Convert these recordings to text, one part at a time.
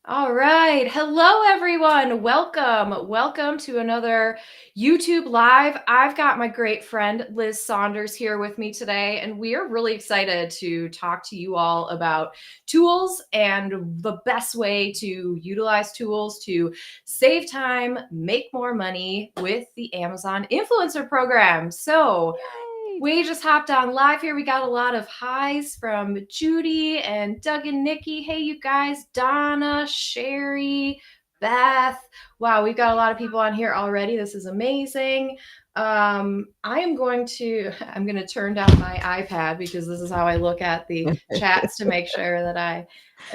All right. Hello, everyone. Welcome. Welcome to another YouTube Live. I've got my great friend Liz Saunders here with me today, and we are really excited to talk to you all about tools and the best way to utilize tools to save time, make more money with the Amazon Influencer Program. So, Yay! we just hopped on live here. We got a lot of highs from Judy and Doug and Nikki. Hey, you guys, Donna, Sherry, Beth. Wow, we've got a lot of people on here already. This is amazing. I'm going to turn down my iPad because this is how I look at the chats to make sure that I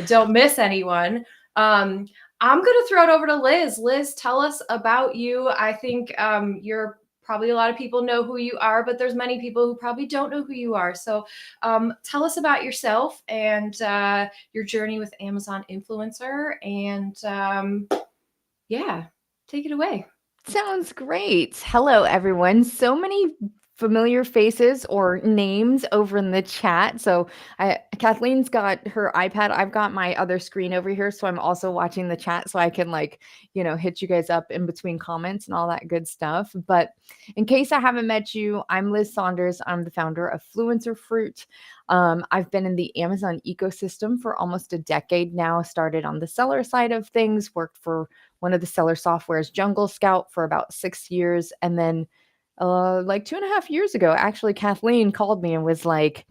don't miss anyone. I'm going to throw it over to Liz. Liz, tell us about you. I think you're probably a lot of people know who you are, but there's many people who probably don't know who you are. So tell us about yourself and your journey with Amazon Influencer. And yeah, take it away. Sounds great. Hello, everyone. So many familiar faces or names over in the chat. So Kathleen's got her iPad. I've got my other screen over here. So I'm also watching the chat so I can hit you guys up in between comments and all that good stuff. But in case I haven't met you, I'm Liz Saunders. I'm the founder of Fluencer Fruit. I've been in the Amazon ecosystem for almost a decade now, started on the seller side of things, worked for one of the seller softwares, Jungle Scout, for about 6 years. And then like 2.5 years ago, actually, Kathleen called me and was like,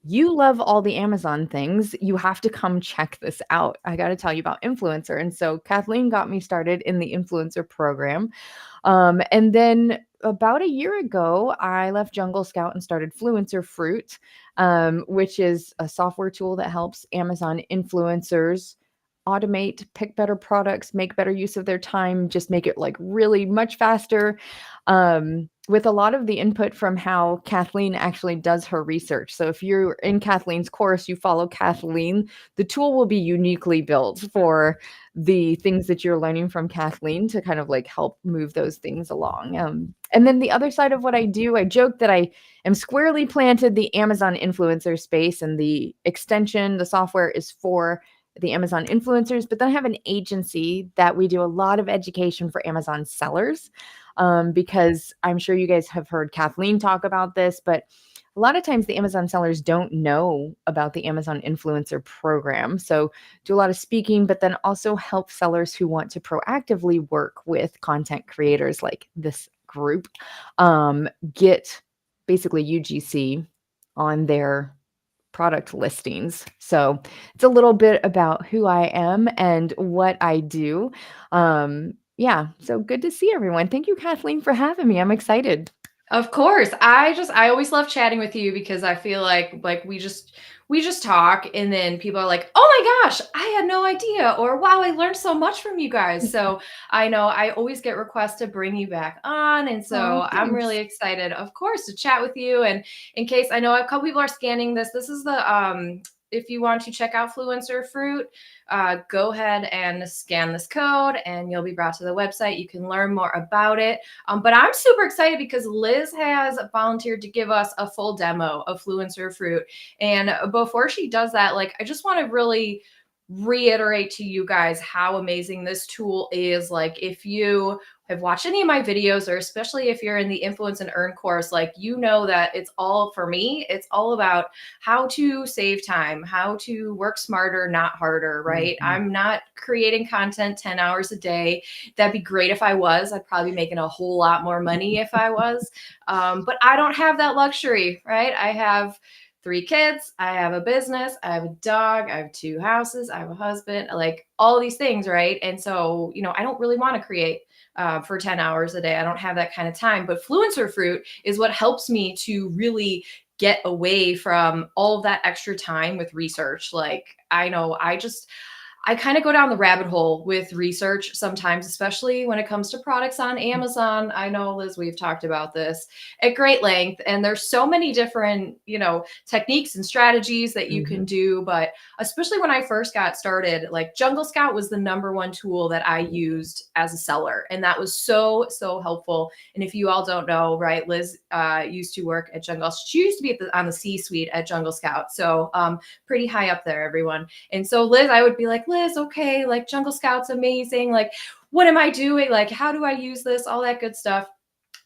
you love all the Amazon things. You have to come check this out. I got to tell you about Influencer. And so Kathleen got me started in the Influencer program. And then about a year ago, I left Jungle Scout and started Fluencer Fruit, which is a software tool that helps Amazon influencers automate, pick better products, make better use of their time, just make it like really much faster. With a lot of the input from how Kathleen actually does her research. So if you're in Kathleen's course, you follow Kathleen, the tool will be uniquely built for the things that you're learning from Kathleen to kind of like help move those things along. And then the other side of what I do, I joke that I am squarely planted the Amazon influencer space, and the extension, the software is for the Amazon influencers, but then I have an agency that we do a lot of education for Amazon sellers, because I'm sure you guys have heard Kathleen talk about this, but a lot of times the Amazon sellers don't know about the Amazon influencer program. So do a lot of speaking, but then also help sellers who want to proactively work with content creators like this group, get basically UGC on their product listings. So it's a little bit about who I am and what I do. Yeah, so good to see everyone. Thank you, Kathleen, for having me. I'm excited. Of course. I always love chatting with you because I feel like we just talk and then people are like, "Oh my gosh, I had no idea," or "Wow, I learned so much from you guys." So, I know I always get requests to bring you back on, and Oh, so I'm really thanks. excited, of course, to chat with you. And in case I know a couple people are scanning this, this is the if you want to check out Fluencer Fruit, go ahead and scan this code and you'll be brought to the website. You can learn more about it. But I'm super excited because Liz has volunteered to give us a full demo of Fluencer Fruit. And before she does that, like, I just want to really reiterate to you guys how amazing this tool is. Like, if you have watched any of my videos, or especially if you're in the Influence and Earn course, like, you know that it's all, for me, it's all about how to save time, how to work smarter, not harder, right? Mhm. I'm not creating content 10 hours a day. That'd be great if I was. I'd probably be making a whole lot more money if I was. But I don't have that luxury, right? I have 3 kids, I have a business, I have a dog, I have 2 houses, I have a husband, like all these things, right? And so, I don't really want to create for 10 hours a day. I don't have that kind of time. But Fluencer Fruit is what helps me to really get away from all of that extra time with research. Like, I know I kind of go down the rabbit hole with research sometimes, especially when it comes to products on Amazon. I know, Liz, we've talked about this at great length, and there's so many different, techniques and strategies that you can Mhm. do. But especially when I first got started, like, Jungle Scout was the number one tool that I used as a seller. And that was so, so helpful. And if you all don't know, right, Liz used to work at Jungle. She used to be on the C-suite at Jungle Scout. So pretty high up there, everyone. And so, Liz, I would be like, Liz, okay, like Jungle Scout's amazing. Like, what am I doing? Like, how do I use this? All that good stuff.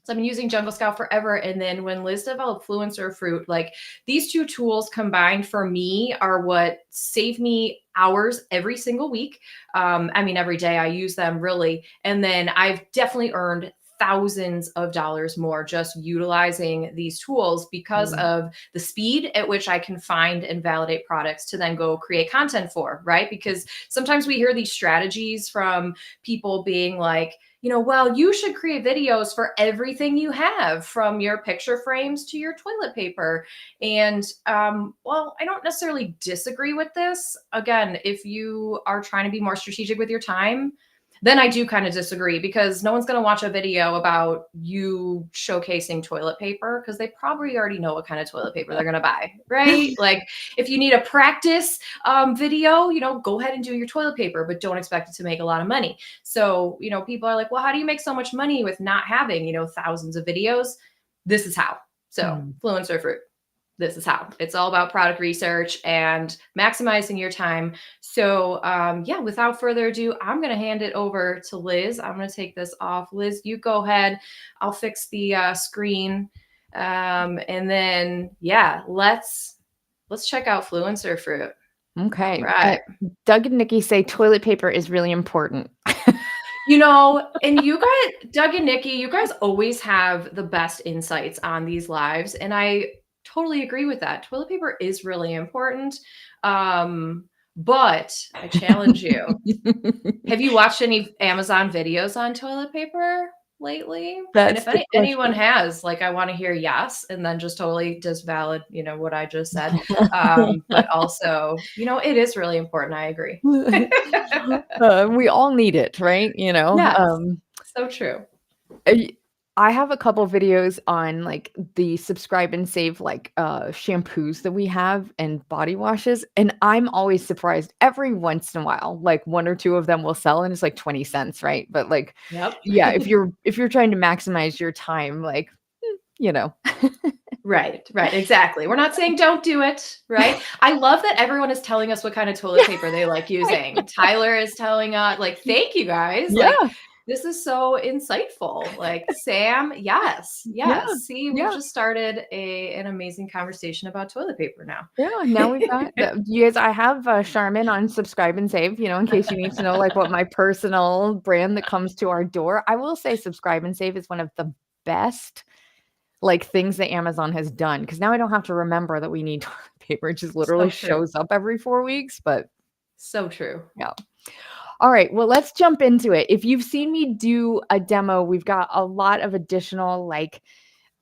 So I've been using Jungle Scout forever. And then when Liz developed Fluent or Fruit, like these two tools combined for me are what save me hours every single week. I mean, every day I use them really. And then I've definitely earned thousands of dollars more just utilizing these tools because of the speed at which I can find and validate products to then go create content for, right? Because sometimes we hear these strategies from people being like, well, you should create videos for everything you have, from your picture frames to your toilet paper. And well, I don't necessarily disagree with this. Again, if you are trying to be more strategic with your time, then I do kind of disagree, because no one's going to watch a video about you showcasing toilet paper because they probably already know what kind of toilet paper they're going to buy, right? Like if you need a practice video, go ahead and do your toilet paper, but don't expect it to make a lot of money. So, people are like, well, how do you make so much money with not having, thousands of videos? This is how. So Fluent or Fruit. This is how. It's all about product research and maximizing your time. So yeah, without further ado, I'm going to hand it over to Liz. I'm going to take this off. Liz, you go ahead. I'll fix the screen. And then, yeah, let's check out Fluent or Fruit. Okay. All right. Doug and Nikki say toilet paper is really important. And you guys, Doug and Nikki, you guys always have the best insights on these lives. And I totally agree with that. Toilet paper is really important. But I challenge you. Have you watched any Amazon videos on toilet paper lately? And if anyone has, like, I want to hear yes, and then just totally disvalid, what I just said. But also, it is really important. I agree. We all need it, right? Yes, so true. I have a couple videos on like the subscribe and save like shampoos that we have and body washes, and I'm always surprised every once in a while, like one or two of them will sell and it's like 20 cents, right? But like, yep. Yeah, if you're trying to maximize your time, like, Right, exactly. We're not saying don't do it, right? I love that everyone is telling us what kind of toilet paper they like using. Tyler is telling us, like, thank you guys. Yeah. Like, this is so insightful. Like, Sam, yes. See, we've just started an amazing conversation about toilet paper now. Yeah, now we've got you guys. I have Charmin on subscribe and save, in case you need to know like what my personal brand that comes to our door. I will say subscribe and save is one of the best like things that Amazon has done, because now I don't have to remember that we need toilet paper. It just literally shows up every 4 weeks. But so true. Yeah. All right, well, let's jump into it. If you've seen me do a demo, we've got a lot of additional like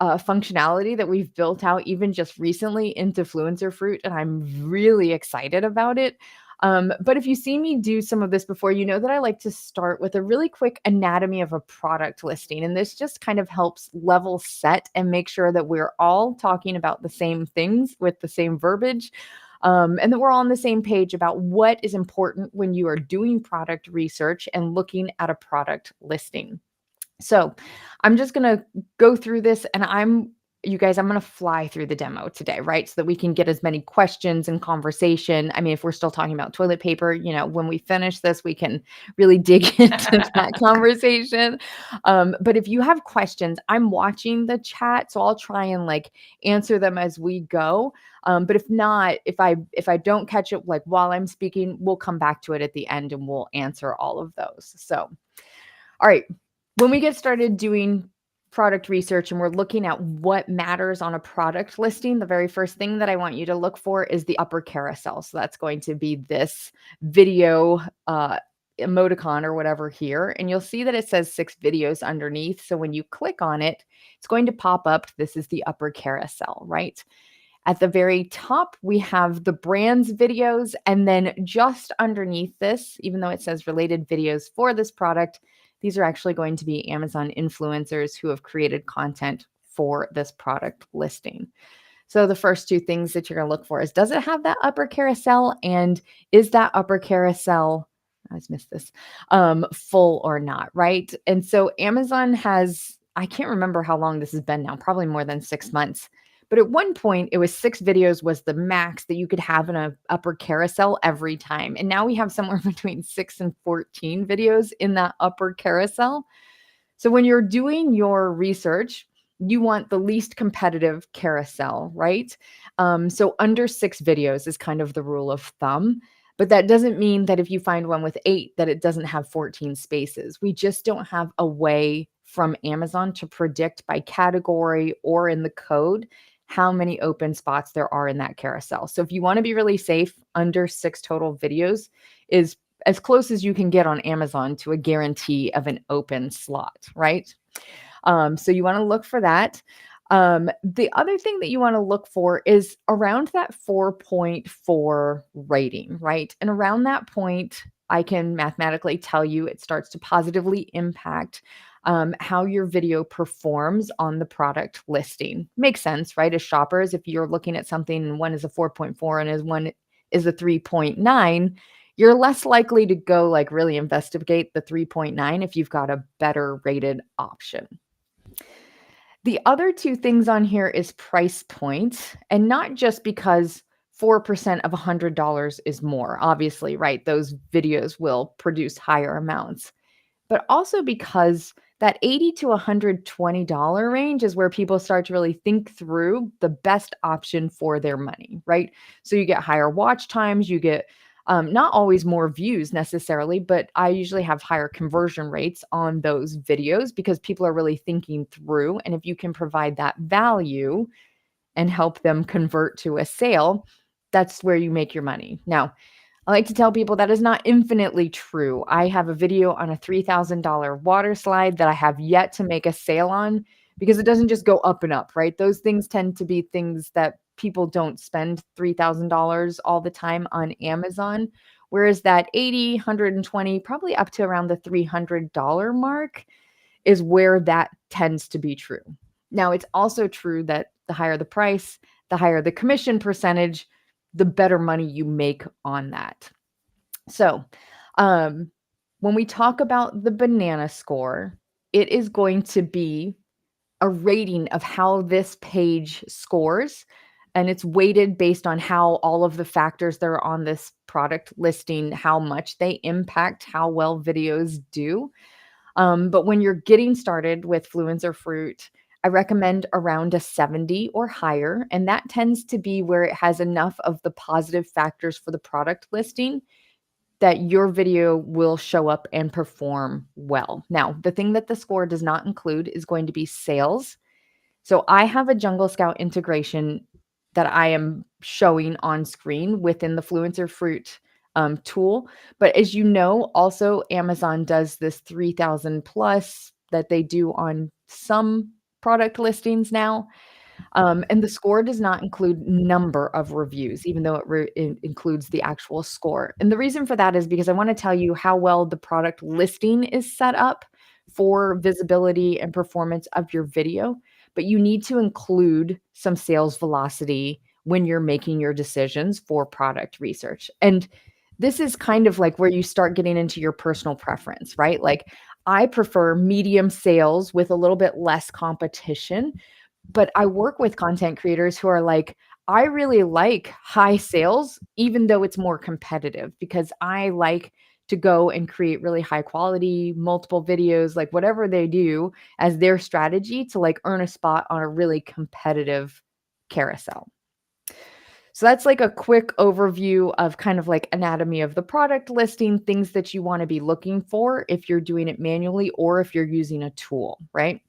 functionality that we've built out even just recently into Fluent or Fruit, and I'm really excited about it. But if you see me do some of this before, you know that I like to start with a really quick anatomy of a product listing. And this just kind of helps level set and make sure that we're all talking about the same things with the same verbiage. And that we're all on the same page about what is important when you are doing product research and looking at a product listing. So I'm just going to go through this, and I'm going to fly through the demo today, right? So that we can get as many questions and conversation. I mean, if we're still talking about toilet paper, when we finish this, we can really dig into that conversation. But if you have questions, I'm watching the chat, so I'll try and like answer them as we go. But if not, if I don't catch it like while I'm speaking, we'll come back to it at the end and we'll answer all of those. So, all right. When we get started doing product research and we're looking at what matters on a product listing, the very first thing that I want you to look for is the upper carousel. So that's going to be this video emoticon or whatever here. And you'll see that it says 6 videos underneath. So when you click on it, it's going to pop up. This is the upper carousel, right? At the very top, we have the brand's videos. And then just underneath this, even though it says related videos for this product, these are actually going to be Amazon influencers who have created content for this product listing. So the first 2 things that you're going to look for is, does it have that upper carousel? And is that upper carousel, I just missed this, full or not, right? And so Amazon has, I can't remember how long this has been now, probably more than 6 months, But at one point, it was 6 videos was the max that you could have in a upper carousel every time. And now we have somewhere between 6 and 14 videos in that upper carousel. So when you're doing your research, you want the least competitive carousel, right? So under 6 videos is kind of the rule of thumb. But that doesn't mean that if you find one with 8, that it doesn't have 14 spaces. We just don't have a way from Amazon to predict by category or in the code how many open spots there are in that carousel. So if you want to be really safe, under 6 total videos is as close as you can get on Amazon to a guarantee of an open slot, right? So you want to look for that. The other thing that you want to look for is around that 4.4 rating, right? And around that point, I can mathematically tell you it starts to positively impact how your video performs on the product listing. Makes sense, right? As shoppers, if you're looking at something and one is a 4.4 and as one is a 3.9, you're less likely to go like really investigate the 3.9 if you've got a better rated option. The other two things on here is price point, and not just because 4% of $100 is more, obviously, right? Those videos will produce higher amounts, but also because that $80 to $120 range is where people start to really think through the best option for their money, right? So you get higher watch times, you get not always more views necessarily, but I usually have higher conversion rates on those videos because people are really thinking through. And if you can provide that value and help them convert to a sale, that's where you make your money. Now, I like to tell people that is not infinitely true. I have a video on a $3,000 water slide that I have yet to make a sale on because it doesn't just go up and up, right? Those things tend to be things that people don't spend $3,000 all the time on Amazon, whereas that 80, 120, probably up to around the $300 mark is where that tends to be true. Now, it's also true that the higher the price, the higher the commission percentage, the better money you make on that. So, when we talk about the banana score, it is going to be a rating of how this page scores, and it's weighted based on how all of the factors that are on this product listing, how much they impact how well videos do. But when you're getting started with Fluent or Fruit, I recommend around a 70 or higher, and that tends to be where it has enough of the positive factors for the product listing that your video will show up and perform well. Now, the thing that the score does not include is going to be sales. So I have a Jungle Scout integration that I am showing on screen within the Fluent or Fruit tool. But as you know, also Amazon does this 3,000 plus that they do on some product listings now. And the score does not include number of reviews, even though it includes the actual score. And the reason for that is because I want to tell you how well the product listing is set up for visibility and performance of your video. But you need to include some sales velocity when you're making your decisions for product research. And this is kind of like where you start getting into your personal preference, right? Like I prefer medium sales with a little bit less competition, but I work with content creators who are like, I really like high sales, even though it's more competitive, because I like to go and create really high quality, multiple videos, like whatever they do as their strategy to like earn a spot on a really competitive carousel. So that's like a quick overview of kind of like anatomy of the product listing, things that you want to be looking for if you're doing it manually or if you're using a tool, right?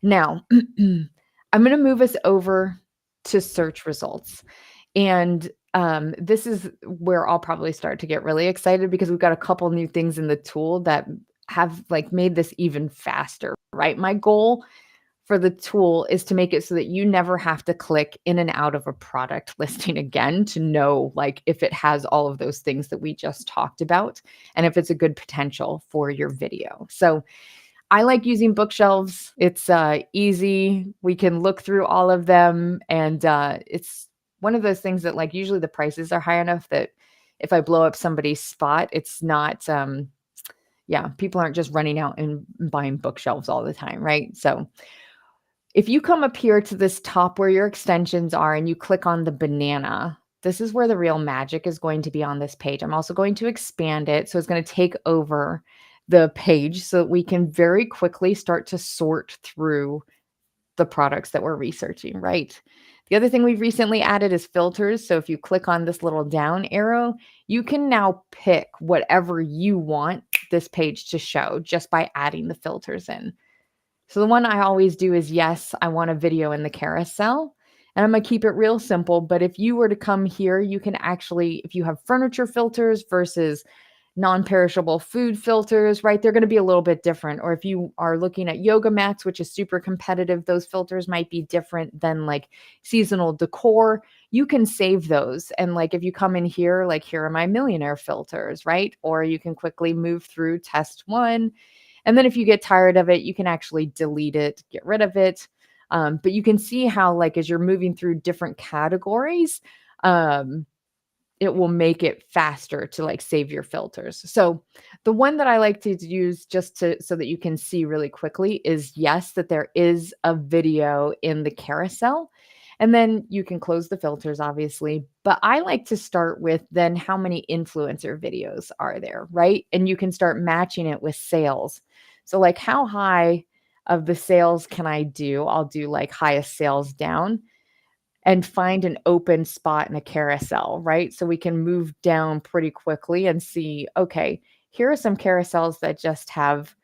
Now, I'm going to move us over to search results. And this is where I'll probably start to get really excited because we've got a couple new things in the tool that have like made this even faster, right? My goal for the tool is to make it so that you never have to click in and out of a product listing again to know like if it has all of those things that we just talked about and if it's a good potential for your video. So I like using bookshelves. It's easy. We can look through all of them. And it's one of those things that like usually the prices are high enough that if I blow up somebody's spot, it's not, people aren't just running out and buying bookshelves all the time, right? So If you come up here to this top where your extensions are and you click on the banana, this is where the real magic is going to be on this page. I'm also going to expand it. So it's going to take over the page so that we can very quickly start to sort through the products that we're researching, right? The other thing we've recently added is filters. So if you click on this little down arrow, you can now pick whatever you want this page to show just by adding the filters in. So the one I always do is, yes, I want a video in the carousel. And I'm going to keep it real simple. But if you were to come here, you can actually, if you have furniture filters versus non-perishable food filters, right? They're going to be a little bit different. Or if you are looking at yoga mats, which is super competitive, those filters might be different than like seasonal decor. You can save those. And like if you come in here, like here are my millionaire filters, right? Or you can quickly move through test one. And then if you get tired of it, you can actually delete it, get rid of it. But you can see how like as you're moving through different categories, it will make it faster to like save your filters. So the one that I like to use just to so that you can see really quickly is, yes, that there is a video in the carousel. And then you can close the filters, obviously. But I like to start with then how many influencer videos are there, right? And you can start matching it with sales. So like how high of the sales can I do? I'll do like highest sales down and find an open spot in a carousel, right? So we can move down pretty quickly and see, okay, here are some carousels that just have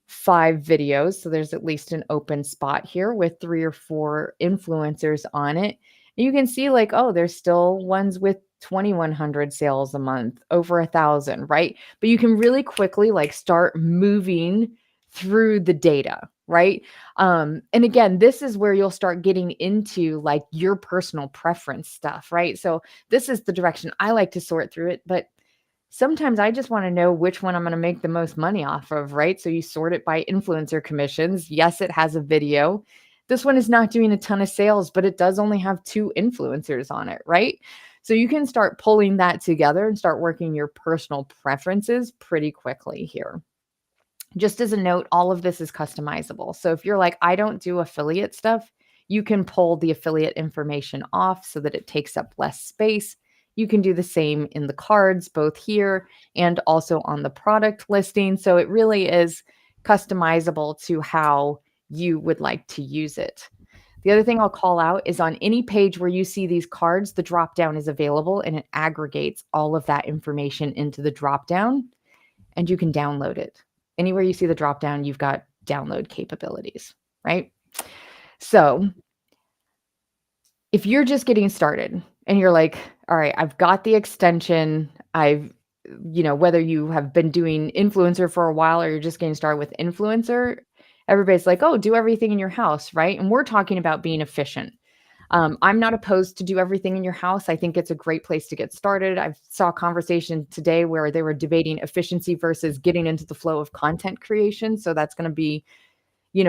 5 videos. So there's at least an open spot here with 3 or 4 influencers on it. And you can see like, oh, there's still ones with 2,100 sales a month, over 1,000, right? But you can really quickly like start moving through the data, right? And again, this is where you'll start getting into like your personal preference stuff, right? So this is the direction I like to sort through it, but sometimes I just want to know which one I'm going to make the most money off of, right? So you sort it by influencer commissions. Yes, it has a video. This one is not doing a ton of sales, but it does only have 2 influencers on it, right? So you can start pulling that together and start working your personal preferences pretty quickly here. Just as a note, all of this is customizable. So if you're like, I don't do affiliate stuff, you can pull the affiliate information off so that it takes up less space. You can do the same in the cards, both here and also on the product listing. So it really is customizable to how you would like to use it. The other thing I'll call out is on any page where you see these cards, the drop down is available and it aggregates all of that information into the drop down and you can download it. Anywhere you see the drop down, you've got download capabilities, right? So if you're just getting started and you're like, all right, I've got the extension, whether you have been doing influencer for a while or you're just getting started with influencer, everybody's like, oh, do everything in your house, right? And we're talking about being efficient. I'm not opposed to do everything in your house. I think it's a great place to get started. I saw a conversation today where they were debating efficiency versus getting into the flow of content creation. So that's going to be,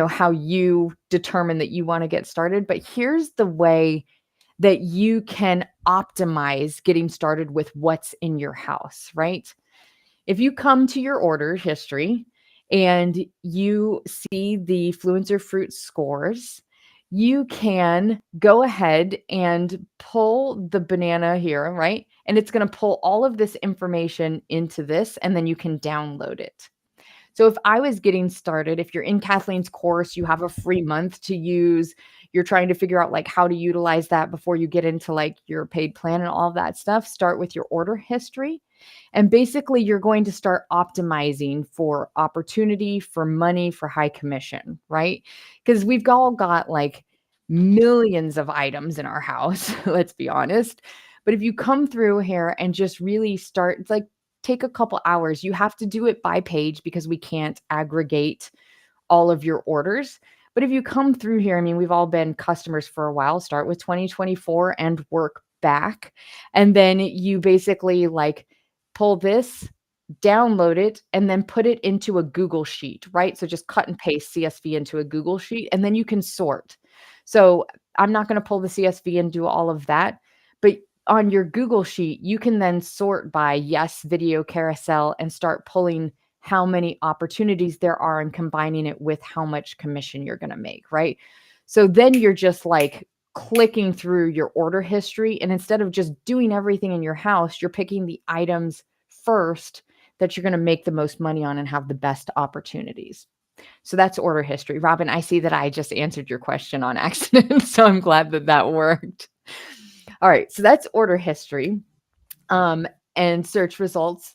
how you determine that you want to get started. But here's the way that you can optimize getting started with what's in your house, right? If you come to your order history and you see the Fluencer Fruit scores, you can go ahead and pull the banana here, right? And it's going to pull all of this information into this, and then you can download it. So if I was getting started, if you're in Kathleen's course, you have a free month to use, you're trying to figure out like how to utilize that before you get into like your paid plan and all of that stuff, start with your order history. And basically you're going to start optimizing for opportunity, for money, for high commission, right? Because we've all got like millions of items in our house, let's be honest. But if you come through here and just really start, it's like take a couple hours. You have to do it by page because we can't aggregate all of your orders. But if you come through here, I mean, we've all been customers for a while, start with 2024 and work back. And then you basically like pull this, download it, and then put it into a Google Sheet, right? So just cut and paste CSV into a Google Sheet, and then you can sort. So I'm not going to pull the CSV and do all of that, but on your Google Sheet, you can then sort by yes, video carousel, and start pulling how many opportunities there are and combining it with how much commission you're going to make, right? So then you're just like clicking through your order history. And instead of just doing everything in your house, you're picking the items first that you're going to make the most money on and have the best opportunities. So that's order history. Robin, I see that I just answered your question on accident. So I'm glad that that worked. All right. So that's order history and search results.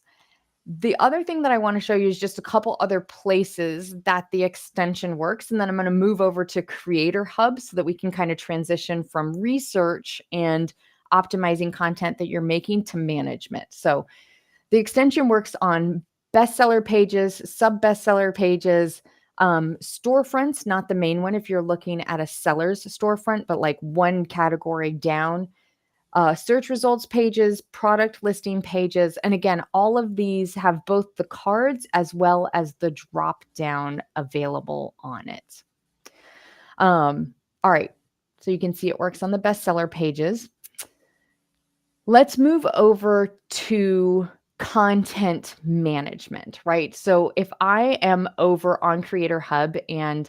The other thing that I want to show you is just a couple other places that the extension works. And then I'm going to move over to Creator Hub so that we can kind of transition from research and optimizing content that you're making to management. So the extension works on bestseller pages, sub-bestseller pages, storefronts, not the main one if you're looking at a seller's storefront, but like one category down, search results pages, product listing pages. And again, all of these have both the cards as well as the drop down available on it. All right. So you can see it works on the bestseller pages. Let's move over to content management, right? So if I am over on Creator Hub and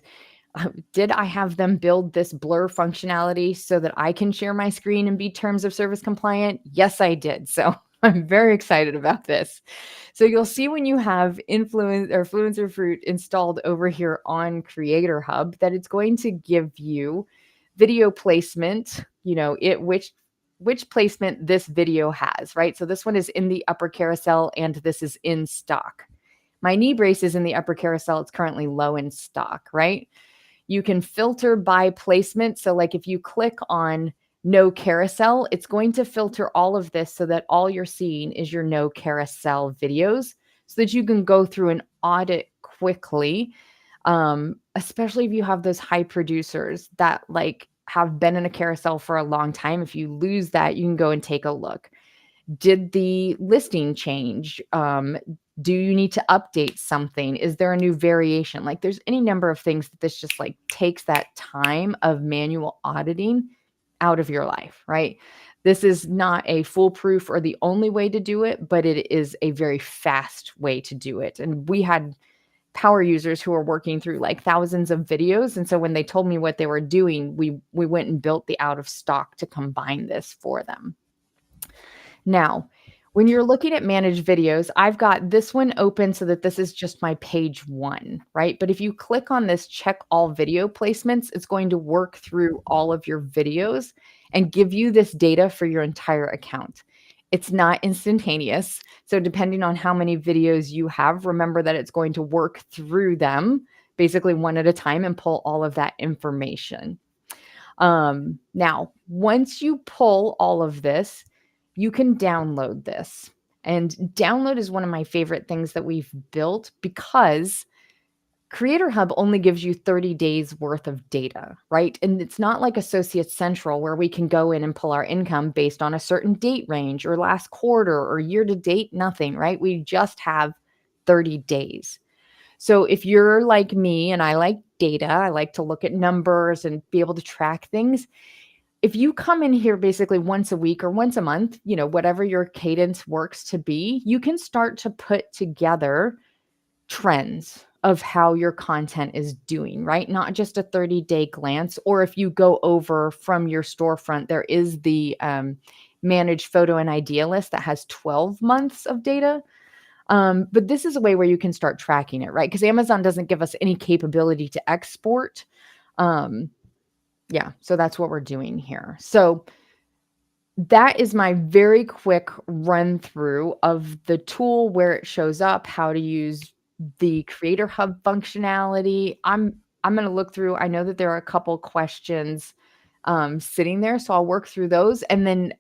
did I have them build this blur functionality so that I can share my screen and be terms of service compliant? Yes, I did. So I'm very excited about this. So you'll see when you have Influencer Fruit installed over here on Creator Hub that it's going to give you video placement, which placement this video has, right? So this one is in the upper carousel and this is in stock. My knee brace is in the upper carousel. It's currently low in stock, right? You can filter by placement. So like if you click on no carousel, it's going to filter all of this so that all you're seeing is your no carousel videos so that you can go through and audit quickly, especially if you have those high producers that like have been in a carousel for a long time. If you lose that, you can go and take a look. Did the listing change? Do you need to update something? Is there a new variation? Like there's any number of things that this just like takes that time of manual auditing out of your life, right? This is not a foolproof or the only way to do it, but it is a very fast way to do it. And we had power users who are working through like thousands of videos. And so when they told me what they were doing, we went and built the out of stock to combine this for them. Now, when you're looking at managed videos, I've got this one open so that this is just my page one, right? But if you click on this check all video placements, it's going to work through all of your videos and give you this data for your entire account. It's not instantaneous. So depending on how many videos you have, remember that it's going to work through them basically one at a time and pull all of that information. Now, once you pull all of this, you can download this. And download is one of my favorite things that we've built because Creator Hub only gives you 30 days worth of data, right? And it's not like Associates Central where we can go in and pull our income based on a certain date range or last quarter or year to date, nothing, right? We just have 30 days. So if you're like me and I like data, I like to look at numbers and be able to track things. If you come in here basically once a week or once a month, whatever your cadence works to be, you can start to put together trends of how your content is doing, right? Not just a 30-day glance. Or if you go over from your storefront, there is the managed photo and idea list that has 12 months of data. But this is a way where you can start tracking it, right? Because Amazon doesn't give us any capability to export. Yeah, so that's what we're doing here. So that is my very quick run through of the tool, where it shows up, how to use the Creator Hub functionality. I'm going to look through. I know that there are a couple questions sitting there, so I'll work through those. And then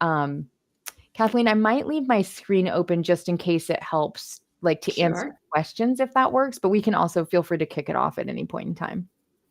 Kathleen, I might leave my screen open just in case it helps, like to answer questions if that works, but we can also feel free to kick it off at any point in time.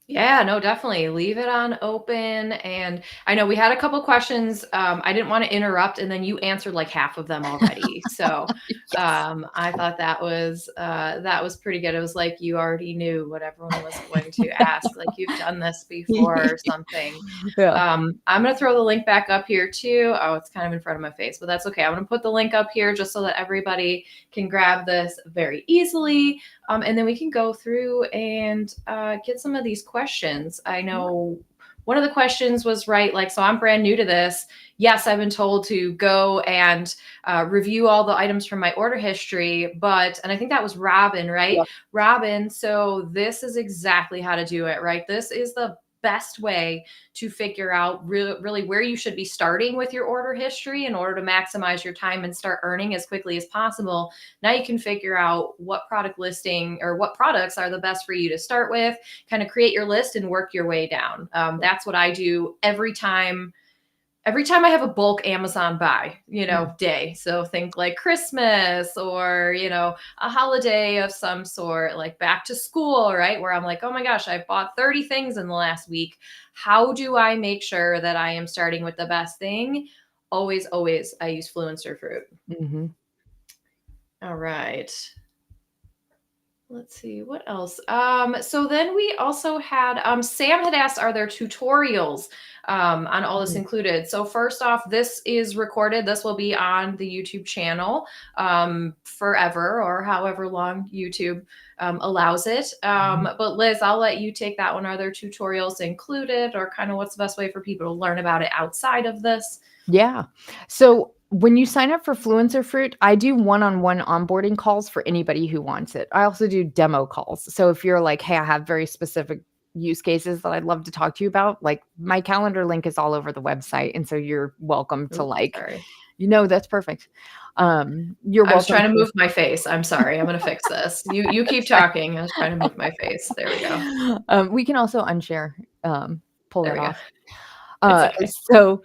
Yeah, no, definitely leave it on open. And I know we had a couple questions. I didn't want to interrupt, and then you answered like half of them already. So Yes. I thought that was pretty good. It was like you already knew what everyone was going to ask. Like you've done this before or something. Yeah. I'm going to throw the link back up here too. Oh, it's kind of in front of my face, but that's okay. I'm going to put the link up here just so that everybody can grab this very easily. And then we can go through and get some of these questions. I know one of the questions was, right, like, so I'm brand new to this. Yes, I've been told to go and review all the items from my order history, and I think that was Robin, right? Yep. Robin, so this is exactly how to do it, right? This is the best way to figure out really where you should be starting with your order history in order to maximize your time and start earning as quickly as possible. Now you can figure out what product listing or what products are the best for you to start with, kind of create your list and work your way down. That's what I do every time I have a bulk Amazon buy, day. So think like Christmas or, a holiday of some sort, like back to school, right? Where I'm like, oh my gosh, I bought 30 things in the last week. How do I make sure that I am starting with the best thing? Always, I use Fluent Fruit. Mm-hmm. All right. Let's see what else. So then we also had Sam had asked, are there tutorials on all this included? So first off, this is recorded. This will be on the YouTube channel forever or however long YouTube allows it. But Liz, I'll let you take that one. Are there tutorials included, or kind of what's the best way for people to learn about it outside of this? Yeah. So when you sign up for Fluent Fruit, I do one-on-one onboarding calls for anybody who wants it. I also do demo calls. So if you're like, hey, I have very specific use cases that I'd love to talk to you about, like my calendar link is all over the website. And so you're welcome to Sorry. That's perfect. You're welcome. I was trying to move my face. I'm sorry. I'm going to fix this. You keep talking. I was trying to move my face. There we go. We can also unshare, pull there it we off. Go. It's okay. So,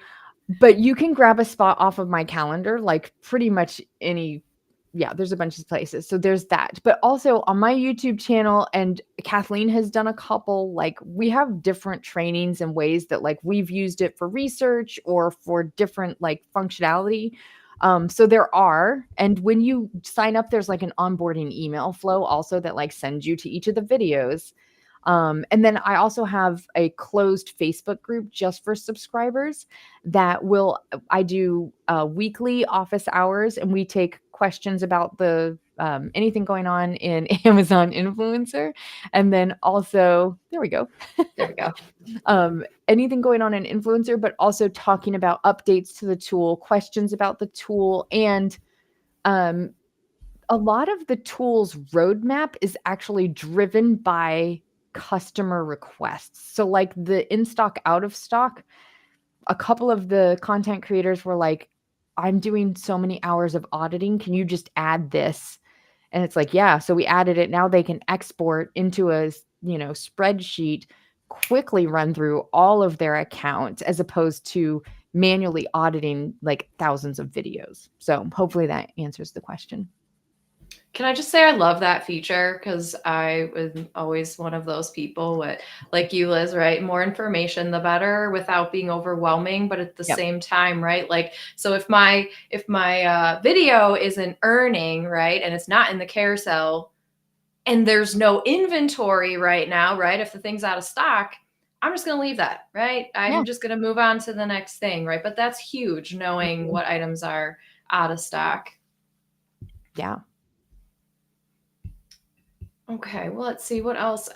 but you can grab a spot off of my calendar, like pretty much there's a bunch of places. So there's that. But also on my YouTube channel, and Kathleen has done a couple, like we have different trainings and ways that like we've used it for research or for different like functionality. So there are, and when you sign up, there's like an onboarding email flow also that like sends you to each of the videos. And then I also have a closed Facebook group just for subscribers I do weekly office hours, and we take questions about the anything going on in Amazon Influencer. And then also, there we go. Anything going on in Influencer, but also talking about updates to the tool, questions about the tool, and a lot of the tool's roadmap is actually driven by customer requests. So like the in stock, out of stock, a couple of the content creators were like, I'm doing so many hours of auditing. Can you just add this? And it's like, yeah. So we added it. Now they can export into a, spreadsheet, quickly run through all of their accounts as opposed to manually auditing like thousands of videos. So hopefully that answers the question. Can I just say I love that feature, because I was always one of those people like you, Liz, right? More information, the better, without being overwhelming, but at the same time, right? Like, so if my video isn't earning, right, and it's not in the carousel, and there's no inventory right now, right? If the thing's out of stock, I'm just going to leave that, right? I'm just going to move on to the next thing, right? But that's huge, knowing what items are out of stock. Yeah. Okay, well, let's see what else.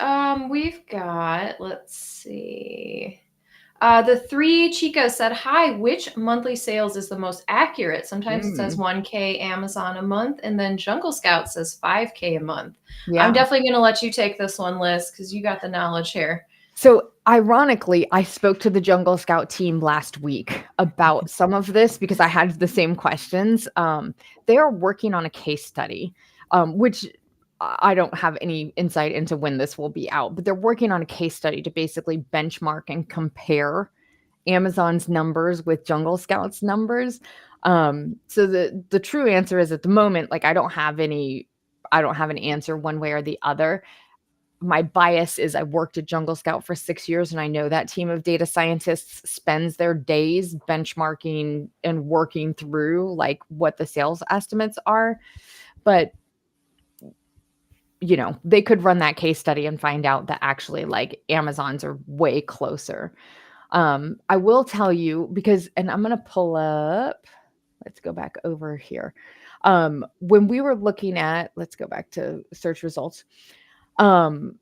We've got, let's see. The three Chicas said, hi, which monthly sales is the most accurate? Sometimes it says 1K Amazon a month, and then Jungle Scout says 5K a month. Yeah. I'm definitely going to let you take this one, Liz, because you got the knowledge here. So ironically, I spoke to the Jungle Scout team last week about some of this because I had the same questions. They are working on a case study, which I don't have any insight into when this will be out, but they're working on a case study to basically benchmark and compare Amazon's numbers with Jungle Scout's numbers. So the true answer is, at the moment, like I don't have an answer one way or the other. My bias is I worked at Jungle Scout for 6 years, and I know that team of data scientists spends their days benchmarking and working through like what the sales estimates are. But they could run that case study and find out that actually like Amazon's are way closer. I will tell you and I'm going to pull up, let's go back over here. When we were looking at, let's go back to search results. Sometimes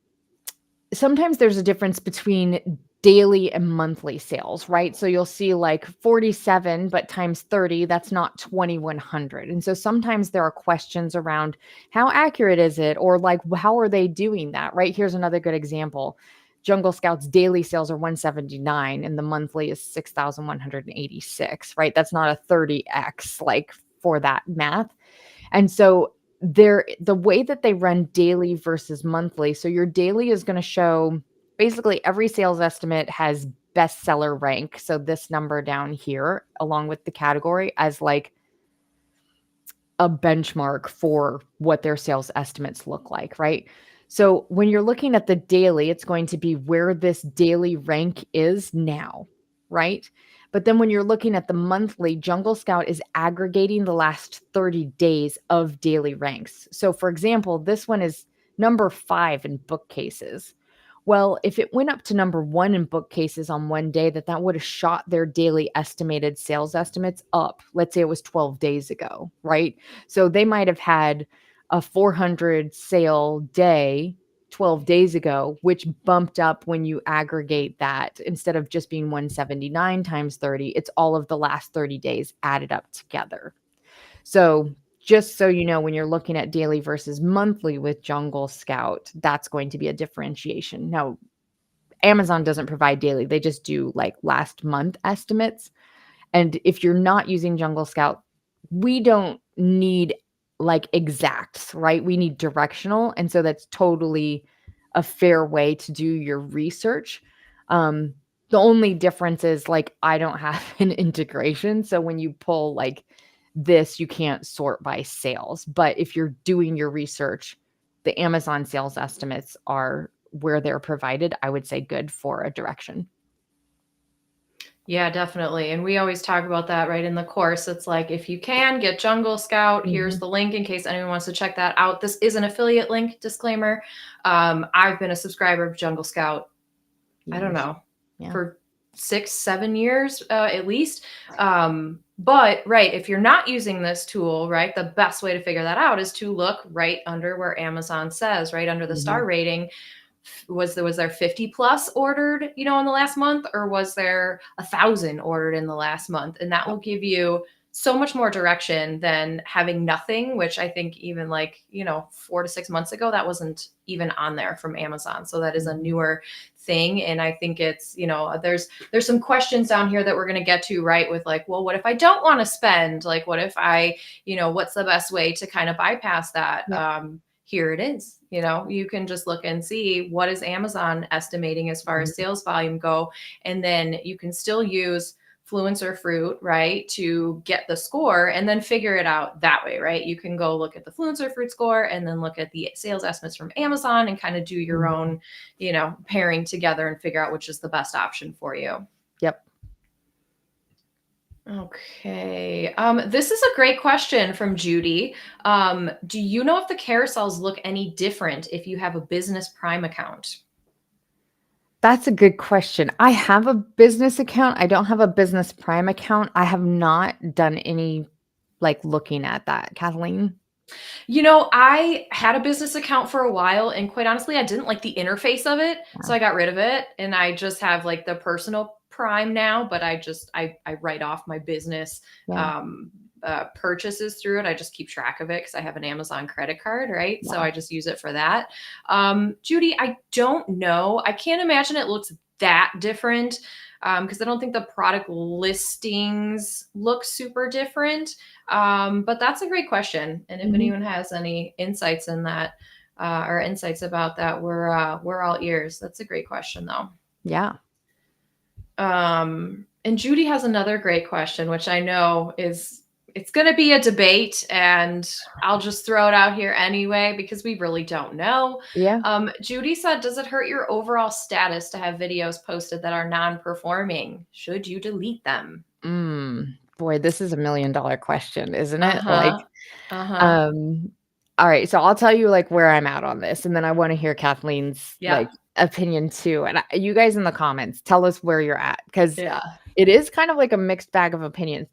there's a difference between daily and monthly sales, right? So you'll see like 47, but times 30, that's not 2,100. And so sometimes there are questions around how accurate is it? Or like, how are they doing that, right? Here's another good example. Jungle Scouts daily sales are 179 and the monthly is 6,186, right? That's not a 30x like for that math. And so the way that they run daily versus monthly. So your daily is going to show basically every sales estimate has bestseller rank. So this number down here, along with the category, as like a benchmark for what their sales estimates look like, right? So when you're looking at the daily, it's going to be where this daily rank is now, right? But then when you're looking at the monthly, Jungle Scout is aggregating the last 30 days of daily ranks. So for example, this one is number 5 in bookcases. Well, if it went up to number 1 in bookcases on one day, that would have shot their daily estimated sales estimates up. Let's say it was 12 days ago, right? So they might have had a 400 sale day 12 days ago, which bumped up when you aggregate that. Instead of just being 179 times 30, it's all of the last 30 days added up together. So just so you know, when you're looking at daily versus monthly with Jungle Scout, that's going to be a differentiation. Now, Amazon doesn't provide daily. They just do like last month estimates. And if you're not using Jungle Scout, we don't need like exacts, right? We need directional. And so that's totally a fair way to do your research. The only difference is like I don't have an integration. So when you pull like this, you can't sort by sales. But if you're doing your research, the Amazon sales estimates are where they're provided, I would say good for a direction. Yeah, definitely. And we always talk about that right in the course. It's like, if you can get Jungle Scout, here's the link in case anyone wants to check that out. This is an affiliate link, disclaimer. I've been a subscriber of Jungle Scout, I don't know, for 6-7 years at least. But right, if you're not using this tool, right, the best way to figure that out is to look right under where Amazon says, right under the star rating. Was there 50 plus ordered, in the last month, or was there 1,000 ordered in the last month? And that will give you so much more direction than having nothing, which I think even 4 to 6 months ago, that wasn't even on there from Amazon. So that is a newer thing. And I think it's, there's some questions down here that we're going to get to, right? With like, well, what if I don't want to spend? Like, what if I, what's the best way to kind of bypass that? Here it is. You can just look and see what is Amazon estimating as far as sales volume go. And then you can still use Fluent or Fruit, right, to get the score and then figure it out that way, right? You can go look at the Fluent or Fruit score and then look at the sales estimates from Amazon and kind of do your own, pairing together and figure out which is the best option for you. Yep. Okay. This is a great question from Judy. Do you know if the carousels look any different if you have a business Prime account? That's a good question. I have a business account. I don't have a business Prime account. I have not done any looking at that. Kathleen? I had a business account for a while, and quite honestly, I didn't like the interface of it. So I got rid of it, and I just have the personal Prime now, but I write off my business purchases through it. I just keep track of it because I have an Amazon credit card, right? So I just use it for that. Judy, I don't know. I can't imagine it looks that different because I don't think the product listings look super different. But that's a great question. And if anyone has any insights in that or insights about that, we're all ears. That's a great question though. Yeah. And Judy has another great question, which I know it's going to be a debate, and I'll just throw it out here anyway, because we really don't know. Yeah. Judy said, does it hurt your overall status to have videos posted that are non-performing? Should you delete them? Boy, this is $1 million question, isn't it? All right. So I'll tell you where I'm at on this, and then I want to hear Kathleen's opinion too. And you guys in the comments, tell us where you're at, because it is kind of a mixed bag of opinions.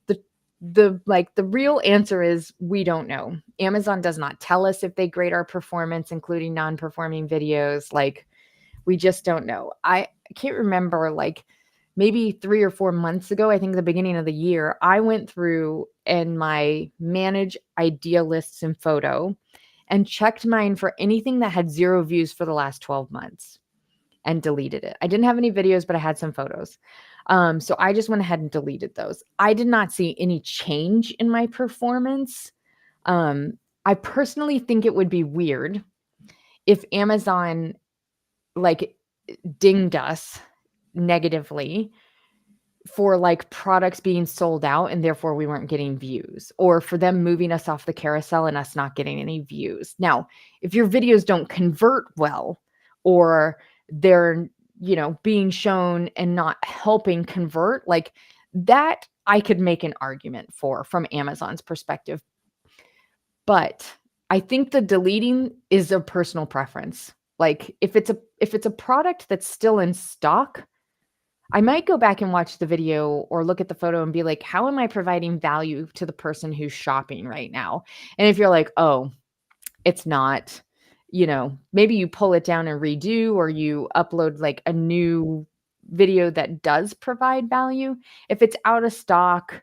The real answer is we don't know. Amazon does not tell us if they grade our performance, including non-performing videos. We just don't know. can't remember, like maybe 3 or 4 months ago, I think the beginning of the year, I went through and my manage idea lists and photo and checked mine for anything that had 0 views for the last 12 months and deleted it. I didn't have any videos, but I had some photos. So I just went ahead and deleted those. I did not see any change in my performance. I personally think it would be weird if Amazon like dinged us negatively for like products being sold out and therefore we weren't getting views, or for them moving us off the carousel and us not getting any views. Now, if your videos don't convert well, or they're, being shown and not helping convert, like that I could make an argument for from Amazon's perspective. But I think the deleting is a personal preference. Like if it's a product that's still in stock, I might go back and watch the video or look at the photo and be like, how am I providing value to the person who's shopping right now? And if you're like, oh, it's not, maybe you pull it down and redo, or you upload like a new video that does provide value. If it's out of stock,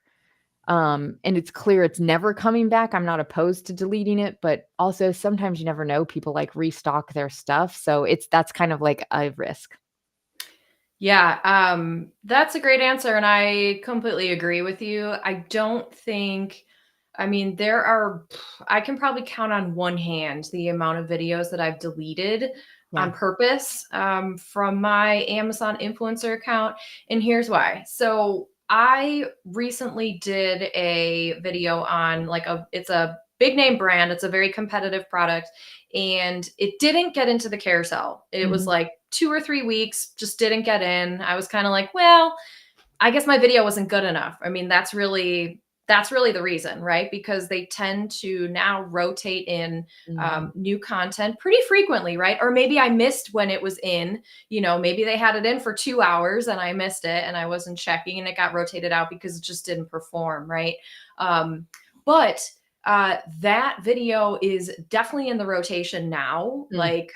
and it's clear it's never coming back, I'm not opposed to deleting it, but also sometimes you never know, people like restock their stuff. So that's kind of like a risk. Yeah, that's a great answer, and I completely agree with you. I don't think, I mean, I can probably count on one hand the amount of videos that I've deleted Yeah. on purpose from my Amazon influencer account, and here's why. So I recently did a video on it's a big name brand. It's a very competitive product, and it didn't get into the carousel. It was Mhm. like 2 or 3 weeks, just didn't get in. I was kind of like, well, I guess my video wasn't good enough. I mean, that's really the reason, right? Because they tend to now rotate in Mhm. new content pretty frequently, right? Or maybe I missed when it was in. Maybe they had it in for 2 hours and I missed it and I wasn't checking and it got rotated out because it just didn't perform, right? But that video is definitely in the rotation now. Mm. Like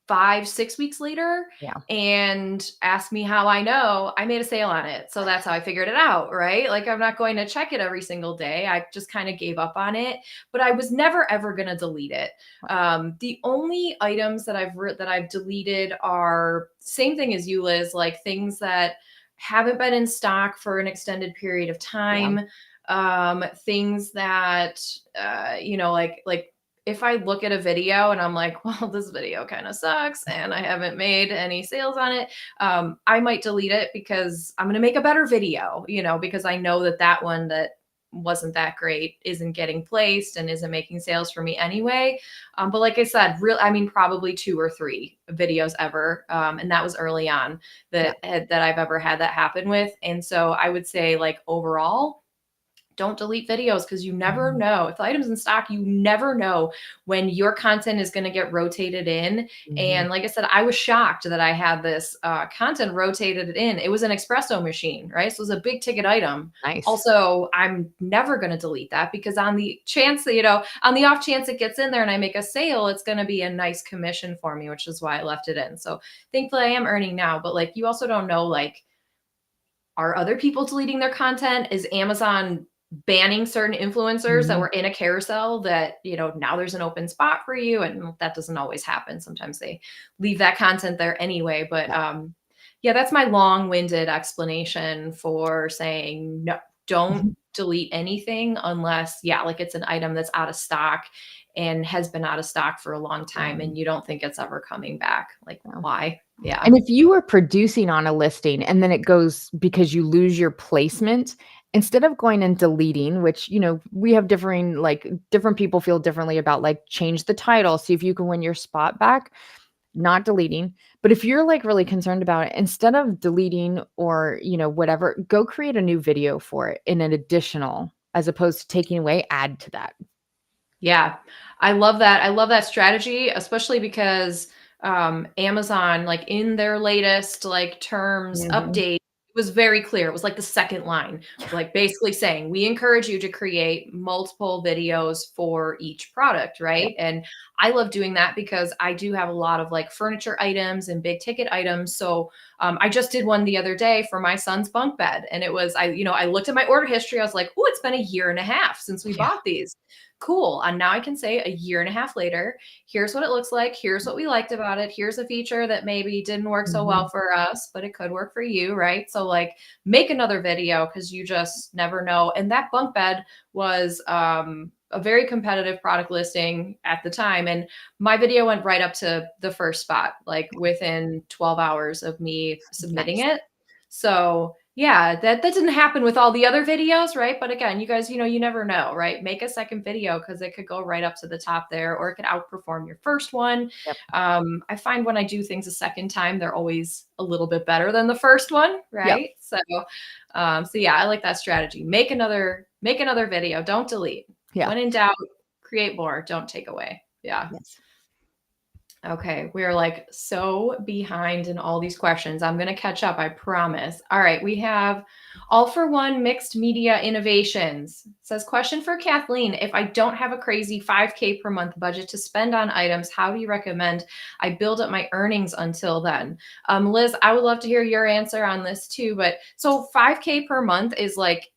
5, 6 weeks later, Yeah. and ask me how I know. I made a sale on it. So that's how I figured it out, right? Like I'm not going to check it every single day. I just kind of gave up on it, but I was never ever going to delete it. The only items that I've deleted are same thing as you, Liz, like things that haven't been in stock for an extended period of Yeah. time. Things that like if I look at a video and I'm like, well, this video kind of sucks and I haven't made any sales on it, I might delete it because I'm going to make a better video, because I know that one that wasn't that great isn't getting placed and isn't making sales for me anyway. But like I said, probably 2 or 3 videos ever. And that was early on Yeah. that I've ever had that happen with. And so I would say like overall, don't delete videos because you never Mhm. know. If the item's in stock, you never know when your content is going to get rotated in. Mhm. And like I said, I was shocked that I had this content rotated in. It was an espresso machine, right? So it was a big ticket item. Nice. Also, I'm never going to delete that because on the chance that, on the off chance it gets in there and I make a sale, it's going to be a nice commission for me, which is why I left it in. So thankfully I am earning now, but like you also don't know, like, are other people deleting their content? Is Amazon banning certain influencers that Mhm. were in a carousel that, now there's an open spot for you? And that doesn't always happen. Sometimes they leave that content there anyway. But Yeah. yeah, that's my long-winded explanation for saying no, don't Mhm. delete anything unless, yeah, like it's an item that's out of stock and has been out of stock for a long time Yeah. and you don't think it's ever coming back. Like, Yeah. why? Yeah. And if you were producing on a listing and then it goes because you lose your placement, instead of going and deleting, which, we have different people feel differently about, like, change the title, see if you can win your spot back, not deleting. But if you're like really concerned about it, instead of deleting or, whatever, go create a new video for it in an additional, as opposed to taking away, add to that. Yeah, I love that. I love that strategy, especially because Amazon, like in their latest like terms Mhm. update, it was very clear. It was like the second line, like basically saying we encourage you to create multiple videos for each product, Yeah. right? And I love doing that because I do have a lot of like furniture items and big ticket items. So I just did one the other day for my son's bunk bed. And it was, I looked at my order history. I was like, oh, it's been a year and a half since we Yeah. bought these. Cool. And now I can say a year and a half later, here's what it looks like. Here's what we liked about it. Here's a feature that maybe didn't work so well for us, but it could work for you. Right. So like make another video because you just never know. And that bunk bed was a very competitive product listing at the time. And my video went right up to the first spot, like within 12 hours of me submitting Nice. it. So yeah, that didn't happen with all the other videos, right? But again, you guys, you never know, right? Make a second video because it could go right up to the top there, or it could outperform your first one. Yep. I find when I do things a second time, they're always a little bit better than the first one, right? Yep. So yeah, I like that strategy. Make another video. Don't delete. Yeah. When in doubt, create more. Don't take away. Yeah. Yes. Okay, we're like so behind in all these questions. I'm going to catch up, I promise. All right, we have All for One Mixed Media Innovations. It says, question for Kathleen. If I don't have a crazy 5K per month budget to spend on items, how do you recommend I build up my earnings until then? Liz, I would love to hear your answer on this too. But so 5K per month is like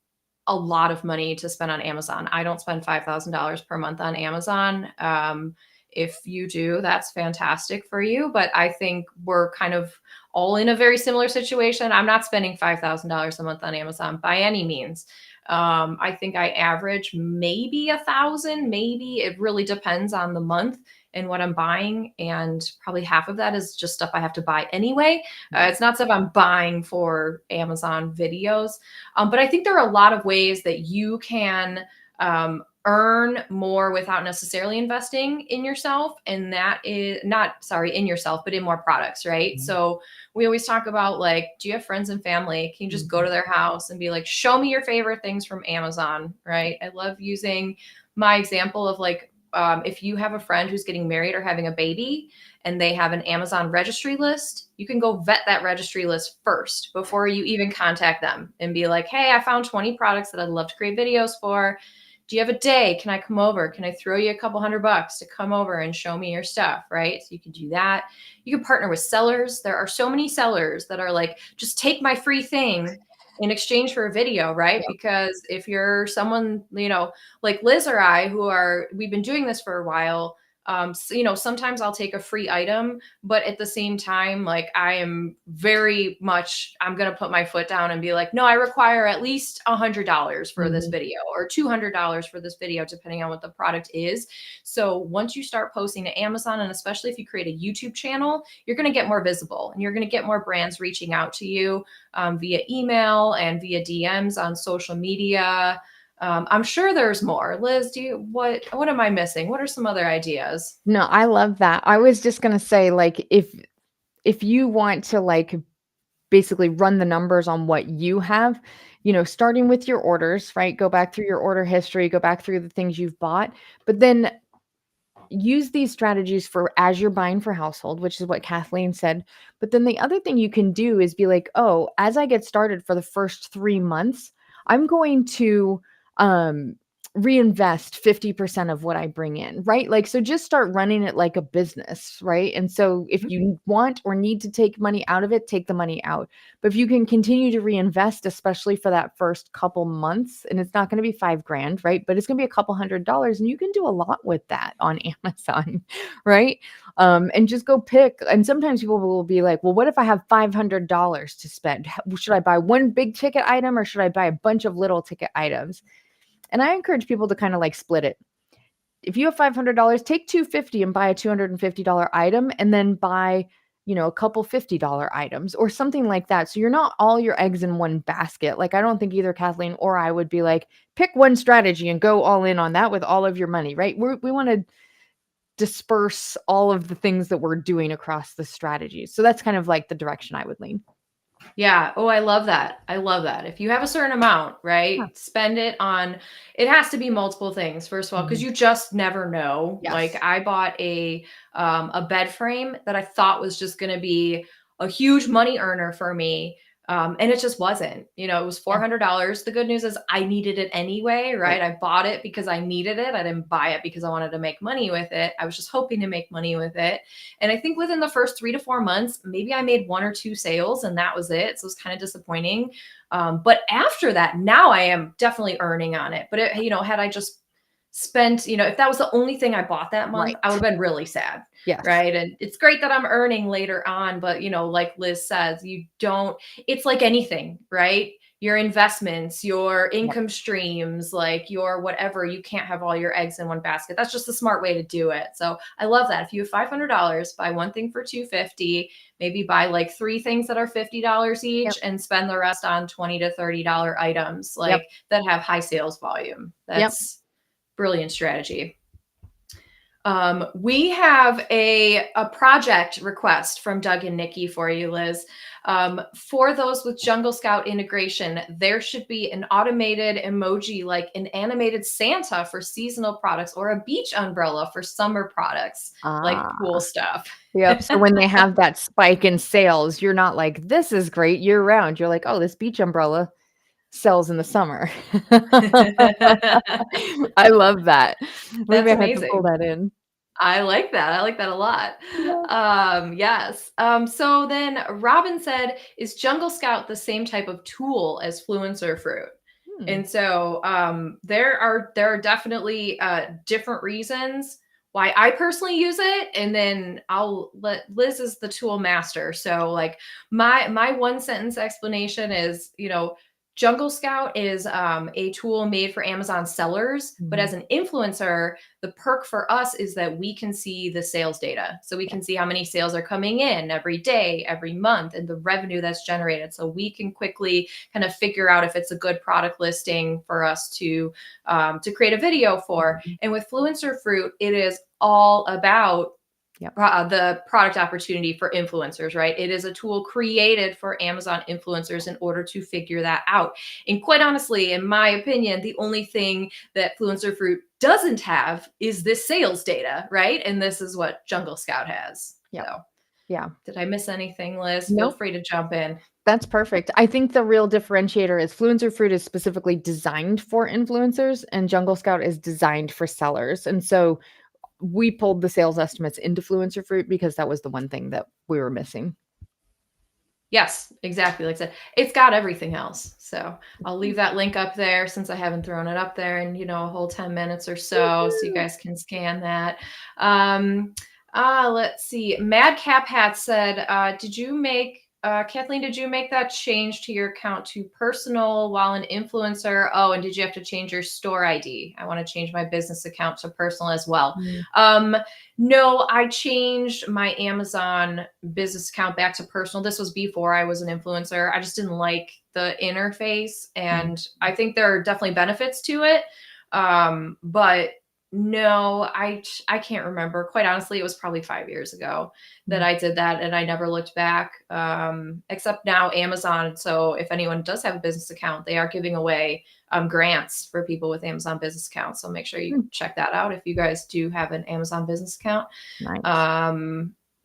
a lot of money to spend on Amazon. I don't spend $5,000 per month on Amazon. If you do, that's fantastic for you. But I think we're kind of all in a very similar situation. I'm not spending $5,000 a month on Amazon by any means. I think I average maybe 1,000, maybe. It really depends on the month and what I'm buying. And probably half of that is just stuff I have to buy anyway. It's not stuff I'm buying for Amazon videos. But I think there are a lot of ways that you can earn more without necessarily investing in yourself. And that is in yourself, but in more products, right? So we always talk about like, do you have friends and family? Can you just go to their house and be like, show me your favorite things from Amazon, right? I love using my example of like, if you have a friend who's getting married or having a baby and they have an Amazon registry list, you can go vet that registry list first before you even contact them and be like, hey, I found 20 products that I'd love to create videos for. Do you have a day? Can I come over? Can I throw you a couple $100 to come over and show me your stuff? Right. So you can do that. You can partner with sellers. There are so many sellers that are like, just take my free thing in exchange for a video, right? Yep. Because if you're someone, like Liz or I, we've been doing this for a while. So, sometimes I'll take a free item, but at the same time, like I'm going to put my foot down and be like, no, I require at least $100 for this video or $200 for this video, depending on what the product is. So once you start posting to Amazon, and especially if you create a YouTube channel, you're going to get more visible and you're going to get more brands reaching out to you via email and via DMs on social media. I'm sure there's more. Liz, what am I missing? What are some other ideas? No, I love that. I was just going to say, like, if you want to like basically run the numbers on what you have, starting with your orders, right? Go back through your order history, go back through the things you've bought, but then use these strategies for as you're buying for household, which is what Kathleen said. But then the other thing you can do is be like, oh, as I get started for the first 3 months, I'm going to reinvest 50% of what I bring in, right? Like, so just start running it like a business, right? And so if you want or need to take money out of it, take the money out. But if you can continue to reinvest, especially for that first couple months, and it's not going to be $5,000, right? But it's going to be a couple $100, and you can do a lot with that on Amazon, right? And just go pick. And sometimes people will be like, well, what if I have $500 to spend? Should I buy one big ticket item or should I buy a bunch of little ticket items? And I encourage people to kind of like split it. If you have $500, take $250 and buy a $250 item, and then buy, a couple $50 items or something like that. So you're not all your eggs in one basket. Like, I don't think either Kathleen or I would be like, pick one strategy and go all in on that with all of your money, right? We want to disperse all of the things that we're doing across the strategies. So that's kind of like the direction I would lean. Yeah. Oh, I love that. I love that. If you have a certain amount, right, spend it on, it has to be multiple things, first of all, because you just never know. Yes. Like I bought a bed frame that I thought was just going to be a huge money earner for me. And it just wasn't, it was $400. The good news is I needed it anyway, right? I bought it because I needed it. I didn't buy it because I wanted to make money with it. I was just hoping to make money with it. And I think within the first 3 to 4 months, maybe I made 1 or 2 sales and that was it. So it was kind of disappointing. But after that, now I am definitely earning on it. But had I just spent, if that was the only thing I bought that month, I would have been really sad. Yes. Right. And it's great that I'm earning later on, but like Liz says, it's like anything, right? Your investments, your income streams, like your whatever, you can't have all your eggs in one basket. That's just the smart way to do it. So I love that. If you have $500, buy one thing for $250, maybe buy like 3 things that are $50 each and spend the rest on $20 to $30 items that have high sales volume. That's brilliant strategy. We have a project request from Doug and Nikki for you, Liz. For those with Jungle Scout integration, there should be an automated emoji like an animated Santa for seasonal products or a beach umbrella for summer products, like cool stuff. Yep. So when they have that spike in sales, you're not like, this is great year round. You're like, oh, this beach umbrella sells in the summer. I love that. Maybe I have to pull that in. I like that. I like that a lot. Yeah. Yes. So then Robin said, is Jungle Scout the same type of tool as Fluent or Fruit? And so there are definitely different reasons why I personally use it. And then I'll let Liz is the tool master. So like my 1 sentence explanation is, Jungle Scout is a tool made for Amazon sellers, but as an influencer, the perk for us is that we can see the sales data. So we can see how many sales are coming in every day, every month, and the revenue that's generated. So we can quickly kind of figure out if it's a good product listing for us to create a video for. And with Fluent or Fruit, it is all about the product opportunity for influencers, right? It is a tool created for Amazon influencers in order to figure that out. And quite honestly, in my opinion, the only thing that Fluent or Fruit doesn't have is this sales data, right? And this is what Jungle Scout has. So, did I miss anything, Liz? Feel free to jump in. That's perfect. I think the real differentiator is Fluent or Fruit is specifically designed for influencers and Jungle Scout is designed for sellers. And so we pulled the sales estimates into Fluent or Fruit because that was the one thing that we were missing. Yes, exactly. Like I said, it's got everything else. So I'll leave that link up there since I haven't thrown it up there in, a whole 10 minutes or so you guys can scan that. Let's see. Madcap Hat said, Kathleen, did you make that change to your account to personal while an influencer? Oh, and did you have to change your store ID? I want to change my business account to personal as well. No, I changed my Amazon business account back to personal. This was before I was an influencer. I just didn't like the interface. And I think there are definitely benefits to it. But no, I can't remember. Quite honestly, it was probably 5 years ago that I did that and I never looked back, except now Amazon. So if anyone does have a business account, they are giving away grants for people with Amazon business accounts. So make sure you check that out if you guys do have an Amazon business account. Nice.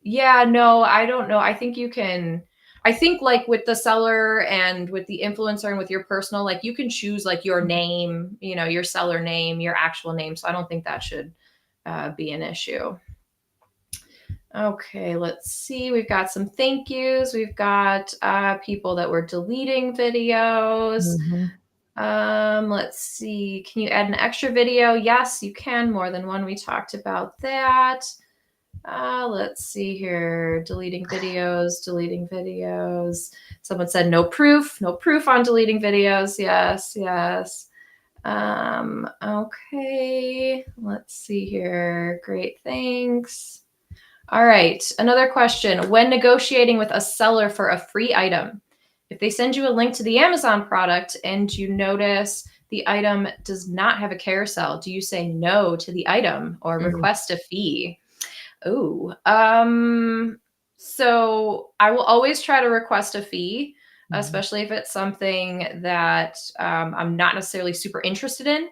Yeah, no, I don't know. I think you can. I think like with the seller and with the influencer and with your personal, like you can choose like your name, your seller name, your actual name. So I don't think that should be an issue. Okay, let's see. We've got some thank yous. We've got people that were deleting videos. Let's see. Can you add an extra video? Yes, you can. More than one. We talked about that. Let's see here. Deleting videos. Someone said no proof on deleting videos. Yes. Okay. Let's see here. Great. Thanks. All right. Another question. When negotiating with a seller for a free item, if they send you a link to the Amazon product and you notice the item does not have a carousel, do you say no to the item or request a fee? So I will always try to request a fee, especially if it's something that I'm not necessarily super interested in.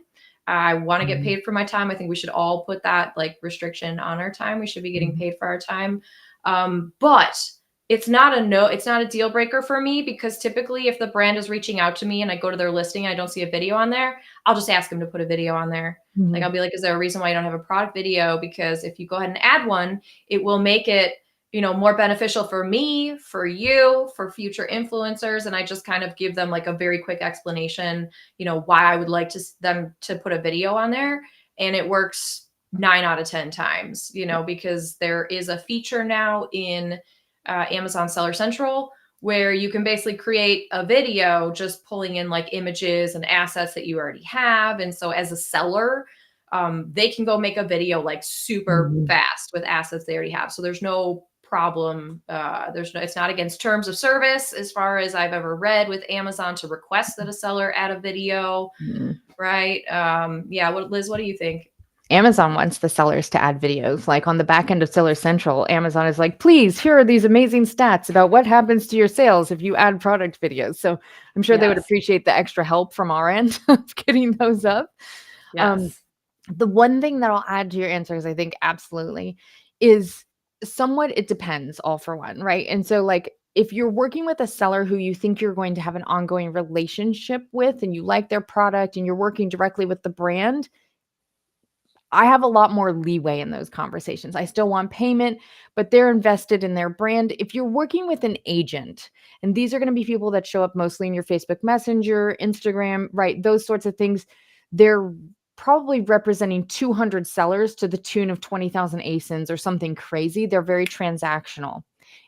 I want to get paid for my time. I think we should all put that like restriction on our time. We should be getting paid for our time. But it's not a deal breaker for me, because typically if the brand is reaching out to me and I go to their listing and I don't see a video on there, I'll just ask them to put a video on there. Like, I'll be like, is there a reason why you don't have a product video? Because if you go ahead and add one, it will make it, more beneficial for me, for you, for future influencers. And I just kind of give them like a very quick explanation, why I would like them to put a video on there. And it works 9 out of 10 times, because there is a feature now in Amazon Seller Central, where you can basically create a video just pulling in like images and assets that you already have. And so as a seller, they can go make a video like super fast with assets they already have. So there's no problem. It's not against terms of service as far as I've ever read with Amazon to request that a seller add a video. Right. Yeah. Liz, what do you think? Amazon wants the sellers to add videos. Like on the back end of Seller Central, Amazon is like, please, here are these amazing stats about what happens to your sales if you add product videos. So I'm sure they would appreciate the extra help from our end of getting those up. Yes. The one thing that I'll add to your answers, I think absolutely, is somewhat it depends, all for one, right? And so like if you're working with a seller who you think you're going to have an ongoing relationship with and you like their product and you're working directly with the brand, I have a lot more leeway in those conversations. I still want payment, but they're invested in their brand. If you're working with an agent, and these are going to be people that show up mostly in your Facebook Messenger, Instagram, right? Those sorts of things, they're probably representing 200 sellers to the tune of 20,000 ASINs or something crazy. They're very transactional.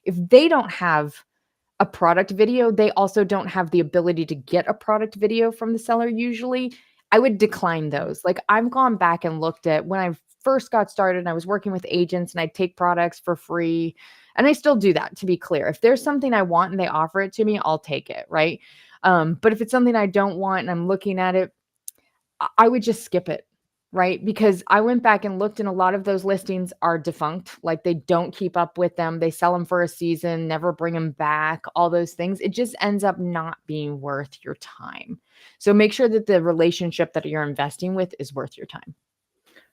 If they don't have a product video, they also don't have the ability to get a product video from the seller usually. I would decline those. Like I've gone back and looked at when I first got started and I was working with agents and I'd take products for free. And I still do that, to be clear. If there's something I want and they offer it to me, I'll take it, right? But if it's something I don't want and I'm looking at it, I would just skip it, right? Because I went back and looked and a lot of those listings are defunct. Like they don't keep up with them. They sell them for a season, never bring them back, all those things. It just ends up not being worth your time. So make sure that the relationship that you're investing with is worth your time.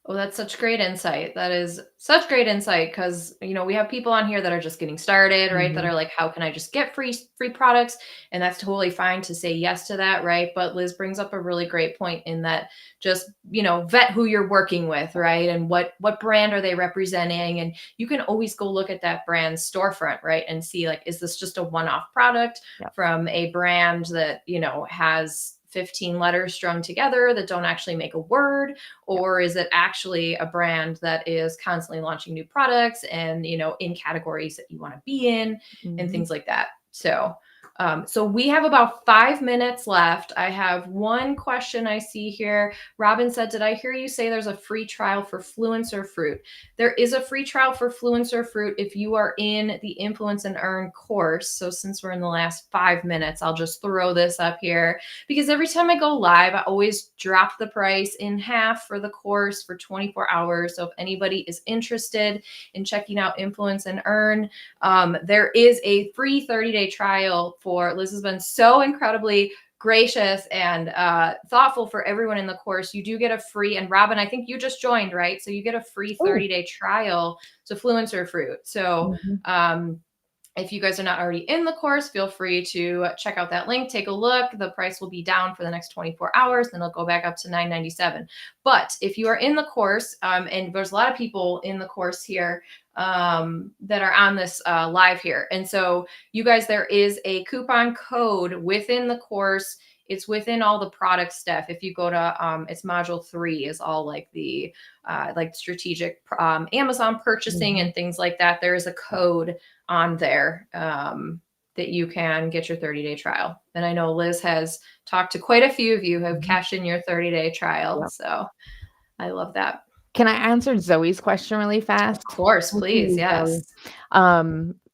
Oh, that's such great insight. That is such great insight, because we have people on here that are just getting started, right? That are like, how can I just get free products? And that's totally fine to say yes to that, right? But Liz brings up a really great point in that just vet who you're working with, right? And what brand are they representing? And you can always go look at that brand's storefront, right? And see like, is this just a one-off product from a brand that has 15 letters strung together that don't actually make a word? Or is it actually a brand that is constantly launching new products and, in categories that you want to be in and things like that? So we have about 5 minutes left. I have one question I see here. Robin said, did I hear you say there's a free trial for Fluent or Fruit? There is a free trial for Fluent or Fruit if you are in the Influence and Earn course. So since we're in the last 5 minutes, I'll just throw this up here, because every time I go live, I always drop the price in half for the course for 24 hours. So if anybody is interested in checking out Influence and Earn, there is a free 30-day trial. Liz has been so incredibly gracious and thoughtful for everyone in the course. You do get a free, and Robin, I think you just joined, right? So you get a free 30-day trial to Fluent or Fruit. So if you guys are not already in the course, feel free to check out that link, take a look. The price will be down for the next 24 hours, then it'll go back up to $9.97. But if you are in the course, and there's a lot of people in the course here that are on this live here. And so you guys, there is a coupon code within the course. It's within all the product stuff. If you go to, it's module 3 is all like the like strategic Amazon purchasing and things like that. There is a code on there that you can get your 30-day trial. And I know Liz has talked to quite a few of you who have cashed in your 30-day trial. So I love that. Can I answer Zoe's question really fast? Of course, please. Yes.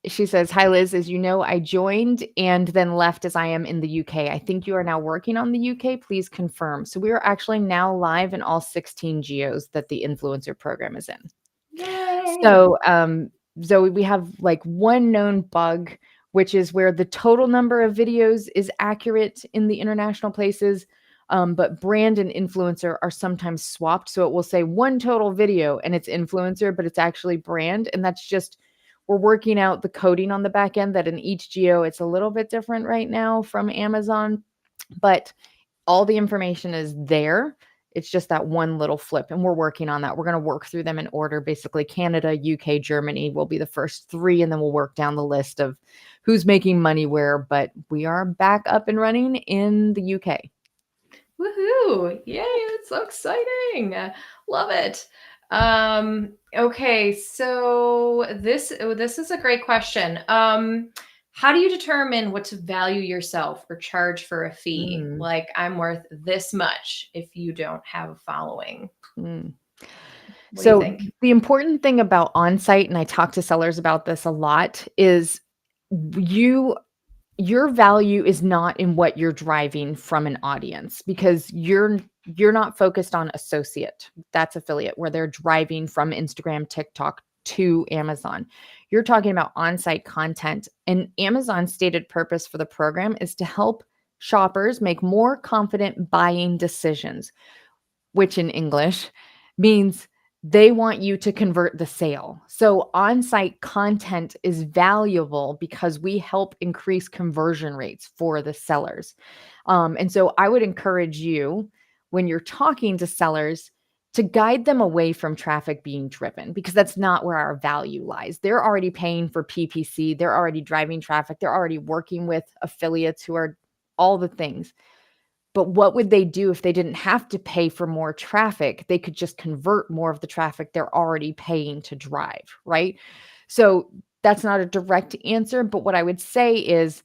She says, hi, Liz. As you know, I joined and then left as I am in the UK. I think you are now working on the UK. Please confirm. So we are actually now live in all 16 geos that the influencer program is in. Yay. So, Zoe, we have like one known bug, which is where the total number of videos is accurate in the international places. But brand and influencer are sometimes swapped. So it will say one total video and it's influencer, but it's actually brand. And that's just We're working out the coding on the back end that in each geo, it's a little bit different right now from Amazon, but all the information is there. It's just that one little flip, and we're working on that. We're going to work through them in order. Basically, Canada, UK, Germany will be the first three, and then we'll work down the list of who's making money where. But we are back up and running in the UK. Woohoo! Yay, it's so exciting. Love it. Okay, so this is a great question. How do you determine what to value yourself or charge for a fee? Mm. Like, I'm worth this much if you don't have a following. Mm. What do you So think? the important thing about on-site, and I talk to sellers about this a lot, is you your value is not in what you're driving from an audience, because you're not focused on associate. That's affiliate, where they're driving from Instagram, TikTok to Amazon. You're talking about on-site content, and Amazon's stated purpose for the program is to help shoppers make more confident buying decisions, which in English means they want you to convert the sale. So on-site content is valuable because we help increase conversion rates for the sellers. And so I would encourage you, when you're talking to sellers, to guide them away from traffic being driven, because that's not where our value lies. They're already paying for PPC. They're already driving traffic. They're already working with affiliates who are all the things. But what would they do if they didn't have to pay for more traffic? They could just convert more of the traffic they're already paying to drive, right? So that's not a direct answer, but what I would say is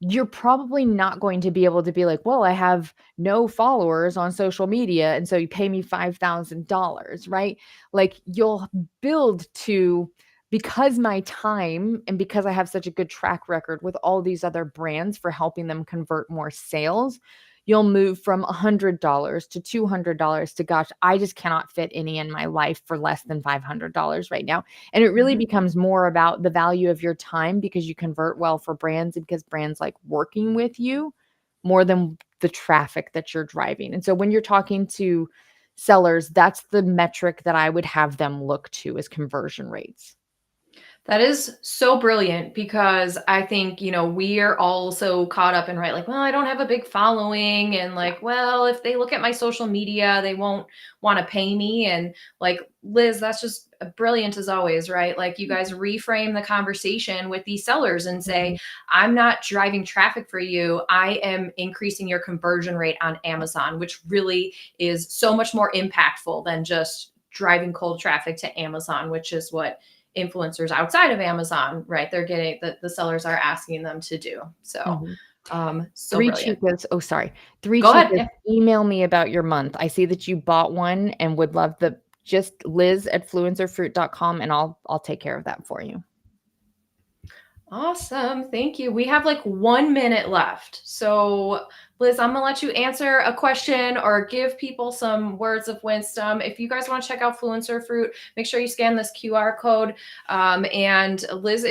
you're probably not going to be able to be like, well, I have no followers on social media, and so you pay me $5,000, right? Like, you'll build to, because my time and because I have such a good track record with all these other brands for helping them convert more sales, you'll move from $100 to $200 to, gosh, I just cannot fit any in my life for less than $500 right now. And it really Mhm. becomes more about the value of your time, because you convert well for brands and because brands like working with you more than the traffic that you're driving. And so when you're talking to sellers, that's the metric that I would have them look to, is conversion rates. That is so brilliant, because I think, we are all so caught up in, right, like, well, I don't have a big following. And Yeah. like, well, if they look at my social media, they won't want to pay me. And like, Liz, that's just brilliant as always, right? Like, you guys reframe the conversation with these sellers and say, Mhm. I'm not driving traffic for you. I am increasing your conversion rate on Amazon, which really is so much more impactful than just driving cold traffic to Amazon, which is what influencers outside of Amazon, right? They're getting the sellers are asking them to do. So, Mhm. so Three brilliant. chicas. Oh, sorry. Three Go ahead. chicas. Yeah. Email me about your month. I see that you bought one and would love the, just liz@fluencerfruit.com, and I'll take care of that for you. Awesome. Thank you. We have like 1 minute left. So, Liz, I'm going to let you answer a question or give people some words of wisdom. If you guys want to check out Fluencer Fruit, make sure you scan this QR code. And Liz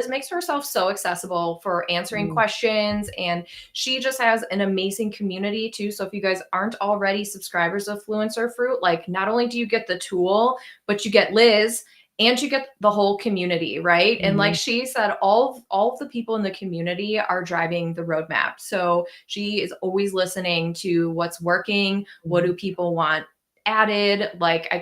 makes herself so accessible for answering Mm. questions, and she just has an amazing community too. So if you guys aren't already subscribers of Fluencer Fruit, like, not only do you get the tool, but you get Liz and you get the whole community, right? And like Mhm. she said, all of the people in the community are driving the roadmap. So she is always listening to what's working, what do Mhm. people want added. Like, I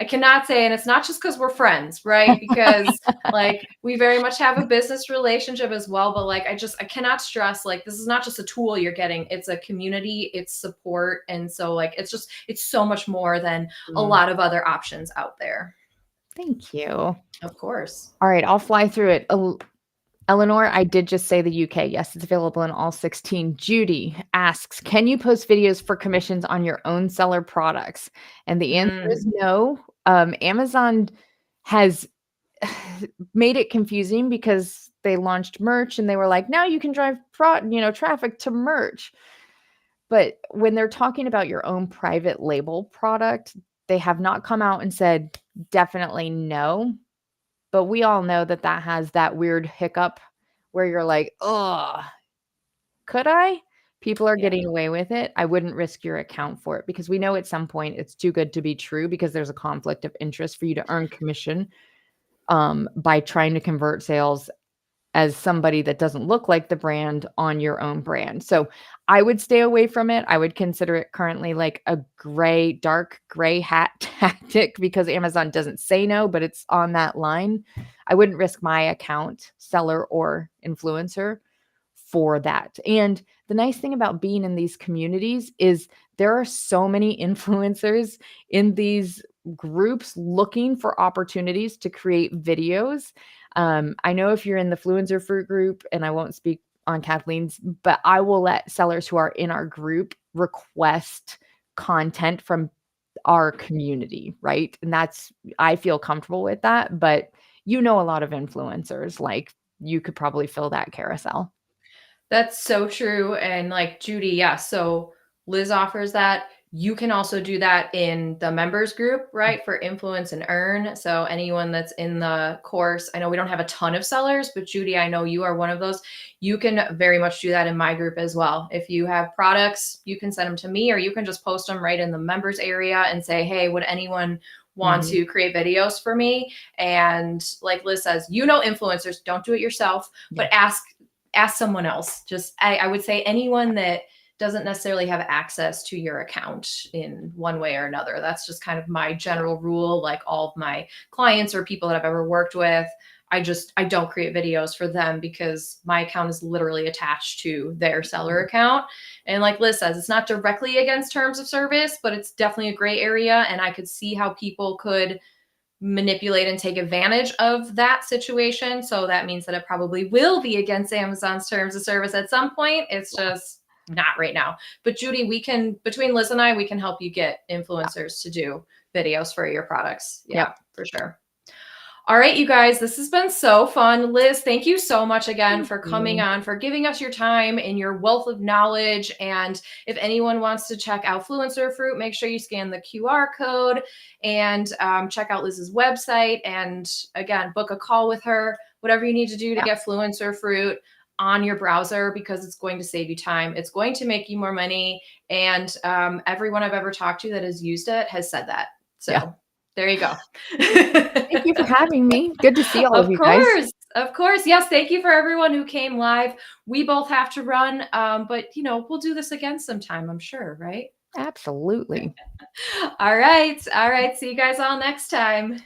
cannot say, and it's not just because we're friends, right? Because like, we very much have a business relationship as well, but like, I cannot stress, like, this is not just a tool you're getting, it's a community, it's support. And so like, it's so much more than a Mm. lot of other options out there. Thank you. Of course. All right, I'll fly through it. Eleanor, I did just say the UK. Yes, it's available in all 16. Judy asks, can you post videos for commissions on your own seller products? And the answer is Mm. no. Amazon has made it confusing because they launched merch and they were like, now you can drive traffic to merch. But when they're talking about your own private label product, they have not come out and said definitely no. But we all know that that has that weird hiccup where you're like, "Oh, could I?" People are Yeah. getting away with it. I wouldn't risk your account for it, because we know at some point it's too good to be true, because there's a conflict of interest for you to earn commission by trying to convert sales as somebody that doesn't look like the brand on your own brand. So I would stay away from it. I would consider it currently like a dark gray hat tactic because Amazon doesn't say no, but it's on that line. I wouldn't risk my account, seller or influencer, for that. And the nice thing about being in these communities is there are so many influencers in these groups looking for opportunities to create videos. I know if you're in the Fluencer Fruit group, and I won't speak on Kathleen's, but I will let sellers who are in our group request content from our community, right? And I feel comfortable with that. But a lot of influencers, like you could probably fill that carousel. That's so true. And like Judy, yeah. So Liz offers that. You can also do that in the members group, right? For influence and earn. So anyone that's in the course, I know we don't have a ton of sellers, but Judy, I know you are one of those. You can very much do that in my group as well. If you have products, you can send them to me, or you can just post them right in the members area and say, hey, would anyone want to create videos for me? And like Liz says, influencers, don't do it yourself, but ask someone else. Just I would say anyone that doesn't necessarily have access to your account in one way or another. That's just kind of my general rule. Like all of my clients or people that I've ever worked with, I don't create videos for them because my account is literally attached to their seller account. And like Liz says, it's not directly against terms of service, but it's definitely a gray area. And I could see how people could manipulate and take advantage of that situation. So that means that it probably will be against Amazon's terms of service at some point. It's just not right now. But Judy, between Liz and I, we can help you get influencers to do videos for your products. Yeah, for sure. All right, you guys, this has been so fun. Liz, thank you so much again for coming on, for giving us your time and your wealth of knowledge. And if anyone wants to check out Fluencer Fruit, make sure you scan the QR code and check out Liz's website. And again, book a call with her, whatever you need to do to get Fluencer Fruit on your browser, because it's going to save you time. It's going to make you more money. And everyone I've ever talked to that has used it has said that. So there you go. Thank you for having me. Good to see all of you guys. Of course. Yes. Thank you for everyone who came live. We both have to run, but we'll do this again sometime, I'm sure, right? Absolutely. All right. See you guys all next time.